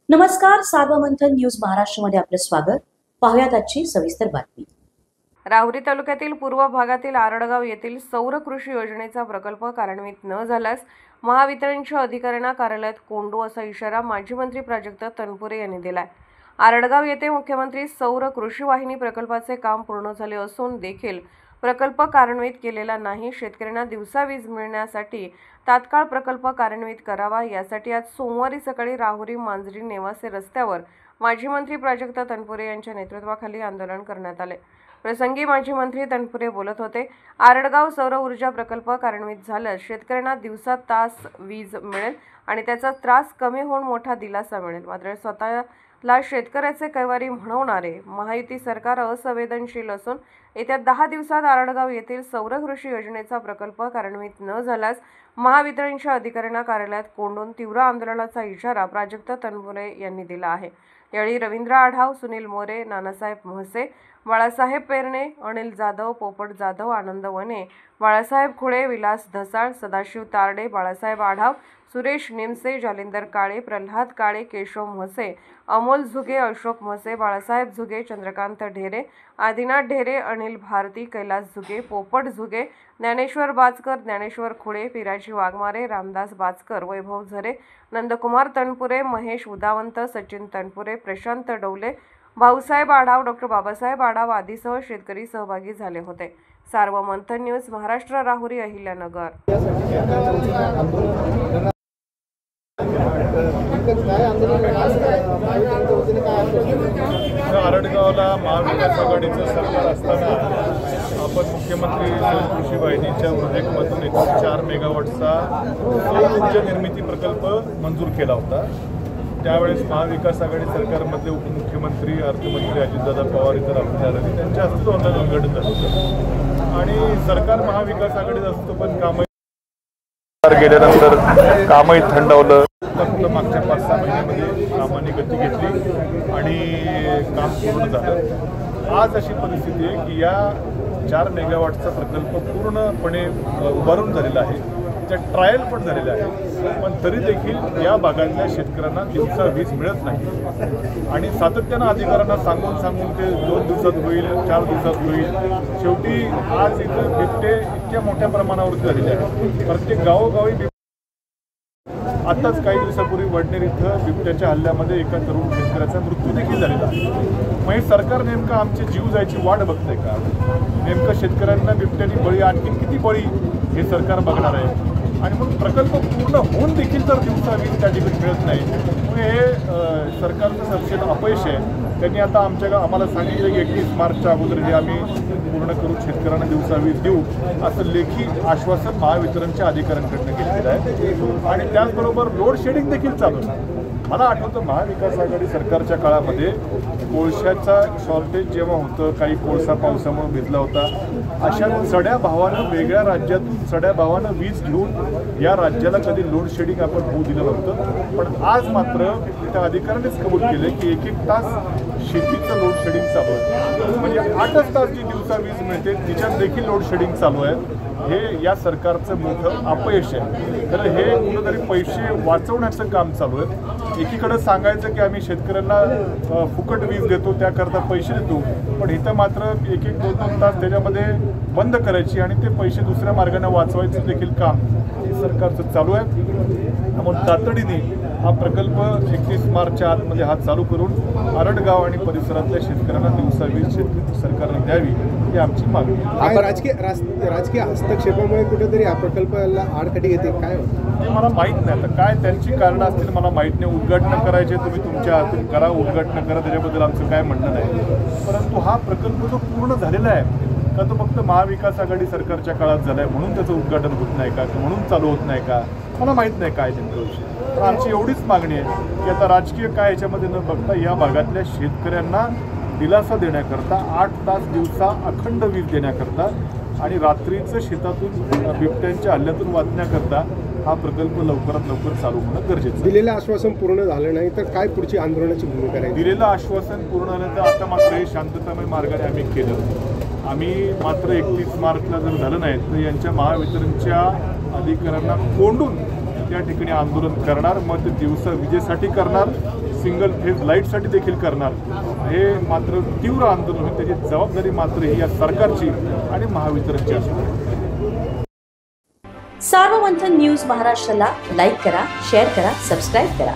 नमस्कार, सार्वमंथन न्यूज महाराष्ट्रमध्ये आपलं स्वागत. पाहुयात आजची सविस्तर बातमी. राहुरी तालुक्यातील पूर्व भागातील आरडगाव येथील सौर कृषी योजनेचा प्रकल्प कार्यान्वित न झाल्यास महावितरणच्या अधिकाऱ्यांना कार्यालयात कोंडू असा इशारा माजी मंत्री प्राजक्त तनपुरे यांनी दिलाय. आरडगाव येथे मुख्यमंत्री सौर कृषी वाहिनी प्रकल्पाचे काम पूर्ण झाले असून देखील प्रकल्प कार्यान्वित केलेला नाही. शेतकऱ्यांना दिवसा वीज मिळण्यासाठी तात्काळ प्रकल्प कार्यान्वित करावा, यासाठी आज सोमवारी सकाळी राहुरी मांजरी नेवासे रस्त्यावर माजी मंत्री प्राजक्त तनपुरे यांच्या नेतृत्वाखाली आंदोलन करण्यात आले. प्रसंगी माजी मंत्री तनपुरे बोलत होते. आरडगाव सौर ऊर्जा प्रकल्प कार्यान्वित झाल्यास शेतकऱ्यांना दिवसा तास वीज मिळेल आणि त्याचा त्रास कमी होऊन मोठा दिलासा मिळेल. मात्र स्वतःला शेतकऱ्याचे कैवारी म्हणवणारे महायुती सरकार असंवेदनशील असून येत्या 10 दिवसात आरडगाव येथील सौर कृषी योजनेचा प्रकल्प कार्यान्वित न झाल्यास महावितरणच्या अधिकाऱ्यांना कार्यालयात कोंडून तीव्र आंदोलनाचा इशारा प्राजक्त तनपुरे यांनी दिला आहे. यावेळी रवींद्र आढाव, सुनील मोरे, नानासाहेब म्हसे, बाळासाहेब पेरणे, अनिल जाधव, पोपट जाधव, आनंद वने, बाळासाहेब खुळे, विलास धसाळ, सदाशिव तारडे, बाळासाहेब आढाव, सुरेश निमसे, जालिंदर काळे, प्रल्हाद काळे, केशव म्हसे, अमोल झुगे, अशोक म्हसे, बाळासाहेब झुगे, चंद्रकांत ढेरे, आदिनाथ ढेरे, अनिल भारती, कैलास झुगे, पोपट झुगे, ज्ञानेश्वर बाचकर, ज्ञानेश्वर खुळे, पिराजी वाघमारे, रामदास बाचकर, वैभव झरे, नंदकुमार तनपुरे, महेश उदावंत, सचिन तनपुरे, प्रशांत डवले, भाऊसाहेब आढाव, डॉक्टर बाबासाहेब आढाव आदीसह शेतकरी सहभागी झाले होते. सार्वमंथन न्यूज महाराष्ट्र, राहुरी, अहिल्यानगर. आरडगावला महाविकास आघाडीचं सरकार असताना आपण मुख्यमंत्री सौर कृषी वाहिनीच्या प्रोजेक्टमधून 4 मेगावॉटचा सौर ऊर्जा निर्मिती प्रकल्प मंजूर केला होता. त्यावेळेस महाविकास आघाडी सरकारमधले उपमुख्यमंत्री अर्थमंत्री अजितदादा पवार इतर राहिले, त्यांच्या हस्ते तो उद्घाटन झालं होतं आणि सरकार महाविकास आघाडीत असतो पण कामं गेल्यानंतर कामही थंडावलं. फक्त मागच्या 5-6 महिन्यामध्ये कामाने गती घेतली आणि काम पूर्ण झालं. आज अशी परिस्थिती आहे की या 4 मेगावॉटचा प्रकल्प पूर्णपणे उभारून झालेला आहे, त्या ट्रायल पण झालेल्या आहे, पण तरी देखील या भागातल्या शेतकऱ्यांना दिवसा वीज मिळत नाही आणि सातत्यानं अधिकाऱ्यांना सांगून ते 2 दिवसात होईल, 4 दिवसात होईल. शेवटी आज इथं बिबटे इतक्या मोठ्या प्रमाणावरती झालेले आहेत. प्रत्येक गावोगावी आताच काही दिवसापूर्वी वडनेर इथं बिबट्याच्या हल्ल्यामध्ये एका तरुण शेतकऱ्याचा मृत्यू देखील झालेला आहे. मग हे सरकार नेमकं आमचे जीव जायची वाट बघतंय का? नेमकं शेतकऱ्यांना बिबट्यानी बळी, आणखी किती बळी हे सरकार बघणार आहे? आणि मग प्रकल्प पूर्ण होऊन देखील जर दिवसा वीज त्या ठिकाणी मिळत नाही, मग हे सरकारचं सक्षम अपयश आहे. त्यांनी आता आम्हाला सांगितलं की 31 मार्चच्या अगोदर हे आम्ही पूर्ण करून शेतकऱ्यांना दिवसा वीज देऊ, असं लेखी आश्वासन महावितरणच्या अधिकाऱ्यांकडनं घेतलेलं आहे. आणि त्याचबरोबर लोड शेडिंग देखील चालू आहे. मला आठवतं महाविकास आघाडी सरकारच्या काळामध्ये कोळशाचा शॉर्टेज जेव्हा होतं, काही कोळसा पावसामुळे भिजला होता, अशा चढ्या भावानं वेगळ्या राज्यातून चढ्या भावानं वीज घेऊन या राज्याला कधी लोड शेडिंग आपण होऊ दिलं नव्हतं. पण आज मात्र त्या अधिकाऱ्यांनीच कबूल केले की 1-1 तास शेतीचं लोड शेडिंग चालू आहे. म्हणजे 8च तास जी दिवसा वीज मिळते तिच्यात देखील लोड शेडिंग चालू आहे. हे या सरकारचं मोठं अपयश आहे. तर हे कुठंतरी पैसे वाचवण्याचं काम चालू आहे. एकीकडे सांगायचं की आम्ही शेतकऱ्यांना फुकट वीज देतो, त्याकरता पैसे देतो, पण इथं मात्र 1-2 तास त्याच्यामध्ये बंद करायची आणि ते पैसे दुसऱ्या मार्गाने वाचवायचं देखील काम सरकारचं चालू आहे. म्हणून तातडीने हा प्रकल्प 31 मार्चच्या आतमध्ये हा चालू करून आरडगाव आणि परिसरातल्या शेतकऱ्यांना दिवसा वीज सरकारने द्यावी ही आमची मागणी आहे. राजकीय हस्तक्षेपामुळे कुठेतरी हा प्रकल्पाला आडकाठी येते काय होतं ते मला माहीत नाही. आता काय त्यांची कारणं असतील मला माहीत नाही. उद्घाटन करायचे तुम्ही तुमच्या हातून करा, उद्घाटन करा, त्याच्याबद्दल आमचं काय म्हणणं नाही. परंतु हा प्रकल्प जो पूर्ण झालेला आहे का तो फक्त महाविकास आघाडी सरकारच्या काळात झाला आहे म्हणून त्याचं उद्घाटन होत नाही का, म्हणून चालू होत नाही का, मला माहीत नाही काय नेमका विषय. तर आमची एवढीच मागणी आहे की आता राजकीय काय याच्यामध्ये न बघता या भागातल्या शेतकऱ्यांना दिलासा देण्याकरता 8 तास दिवसा अखंड वीज देण्याकरता आणि रात्रीचं शेतातून बिबट्यांच्या हल्ल्यातून वाचण्याकरता हा प्रकल्प लवकरात लवकर चालू होणं गरजेचं आहे. दिलेलं आश्वासन पूर्ण झालं नाही तर काय पुढची आंदोलनाची भूमिका राहील? दिलेलं आश्वासन पूर्ण झालं तर आता मात्र हे शांततामय मार्गाने आम्ही केलं. आम्ही मात्र 31 मार्चला जर झालं नाही तर यांच्या महावितरणच्या अधिकाऱ्यांना कोंडून त्या ठिकाणी आंदोलन करणार, मग ते दिवसा विजेसाठी करणार, सिंगल फेज लाईटसाठी देखील करणार. हे मात्र तीव्र आंदोलन होईल. त्याची जबाबदारी मात्र ही या सरकारची आणि महावितरणची असेल. सार्वमंथन न्यूज महाराष्ट्राला लाईक करा, शेअर करा, सबस्क्राईब करा.